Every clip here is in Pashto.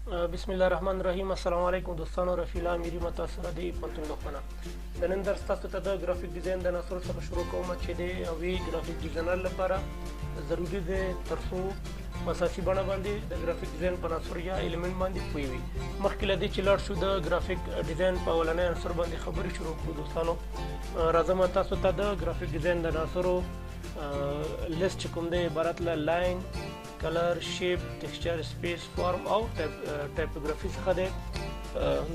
بسم الله الرحمن الرحیم. السلام علیکم دوستانو. رفیع الله امیری متاثره دی پنتون لخونه د نن درس تاسو ته د ګرافیک ډیزاین د عناصرو څخه شروع کوم چې د یوې ګرافیک ډیزاینر لپاره ضروري دی ترڅو په اساسي بڼه باندې د ګرافیک ډیزاین په عناصرو یا ایلیمنټ باندې پوه وي. مخکې له دې چې لاړ شو د ګرافیک ډیزاین په اولنی عنصر باندې خبرې شروع کړو دوستانو. راځم تاسو ته د ګرافیک ډیزاین د عناصرو لیست چې کوم دی عبارت له لاین، کلر، شیپ، ټیکسچر، سپیس، فارم او ټایپوګرافي څخه دی.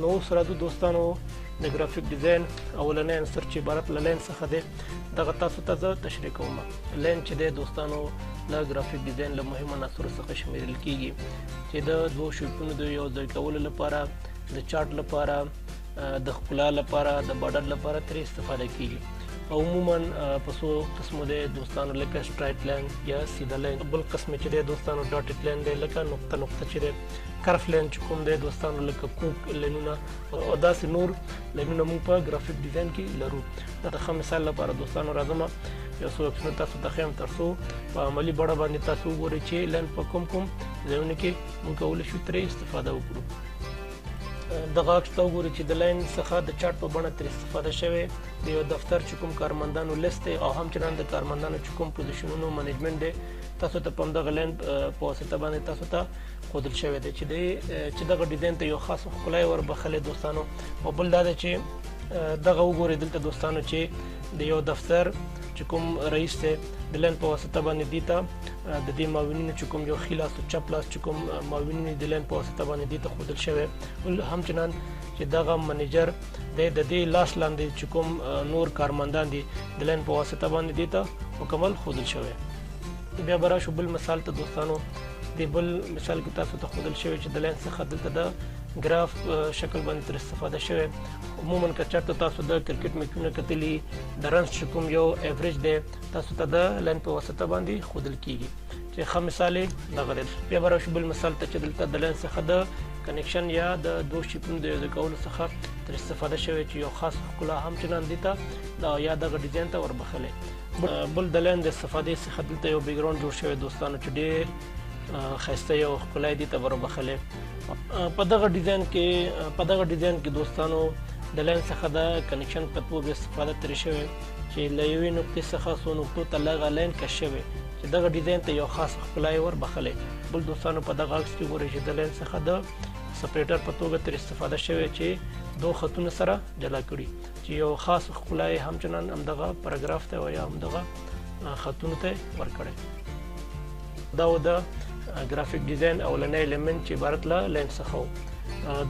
نو اوس راځو دوستانو د ګرافیک ډیزاین اولنی عنصر چې عبارت له لاین څخه دی دغه تاسو ته زه تشریح کوم. لاین چې دی دوستانو له ګرافیک ډیزاین له مهمو عناصرو څخه شمیرل کیږي چې د دوو شیپونو د یو ځای کولو لپاره، د چارټ لپاره، د ښکلا لپاره، د بارډر لپاره ترې استفاده کیږي. عموما په څو قسمو دی دوستانو، لکه سټرایټ لاین یا سیده لاین. بل قسم چې دی دوستانو ډاټډ لاین دی، لکه نقطه نقطه چې دی. کرف لاین چې کوم دی دوستانو لکه کوک لاینونه او داسې نور لاینونه موږ په ګرافیک ډیزاین کې لرو. د ښه مثال لپاره دوستانو راځم یو څو عکسونه تاسو ته ښیم ترڅو په عملي بڼه باندې تاسو وګورئ چې لاین په کوم ځایونو کې موږ کولی شو ترې استفاده وکړو. دغه عکس ته وګورئ چې د لاین څخه د چارټ په بڼه ترې استفاده شوې. د یو دفتر چې کوم کارمندانو لیست دی او همچنان د کارمندانو چې کوم پوزیشنونو منیجمنټ دی تاسو ته په همدغه لاین په واسطه باندې تاسو ته ښودل شوی دی چې دغه ډیزاین ته یو خاص ښکلا یې وربخلې دوستانو. او بل دا دی چې دغه وګورئ دلته دوستانو چې د یو دفتر چې کوم رئیس دی د لاین په واسطه باندې دې ته د دې معاونینو چې کوم یو ښي لاس او چپ لاس چې کوم معاونین د لاین په واسطه باندې دې ته ښودل شوی. همچنان چې دغه منیجر دی د دې لاس لاندې چې کوم نور کارمندان دي د لاین په واسطه باندې دې ته مکمل ښودل شوی. بیا به راشو بل مثال ته دوستانو. د بل مثال کې تاسو ته ښودل شوی چې د لاین څخه دلته د ګراف شکل باندې تر استفاده شوی. عموما که چېرته تاسو د کرکټ میچونه کتلي د رنز چې کوم یو ایوریج دی تاسو ته د لاین په واسطه باندې ښودل کیږي چې ښه مثال یې دغه دی. بیا به راشو بل مثال ته چې دلته د لاین څخه د کنیکشن یا د دوو شیپونو د یوځای کولو څخه تر استفاده شوی چې یو خاص ښکلا همچنان دې ته یا دغه ډیزاین ته وربخلی. بل د لاین د استفادې څخه دلته یو بیکګراونډ جوړ شوی دوستانو چې ډېر ښایسته یو ښکلا یې دې ته وربخلی. په دغه ډیزاین کې دوستانو د لاین څخه د کنیکشن په توګه استفاده ترې شوې چې له یوې نقطې څخه څو نقطو ته لږه لاین کش شوی چې دغه ډیزاین ته یو خاص ښکلا یې وربخلی. بل دوستانو په دغه عکس کې ګورئ چې د لاین څخه د سپریټر په توګه ترې استفاده شوی چې دوه خطونه سره جلا کړي چې یو خاص ښکلا یې همچنان همدغه پاراګراف ته یا همدغه خطونو ته ورکړی. دا و د ګرافیک ډیزاین اولنی ایلیمنټ چې عبارت له لاین څخه و.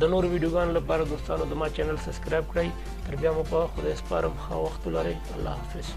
د نور ویډیوګانو لپاره دوستانو د ما چینل سبسکرایب کړئ. تر بیا مو په خدای سپارم. ښه وخت ولرئ. الله حافظ.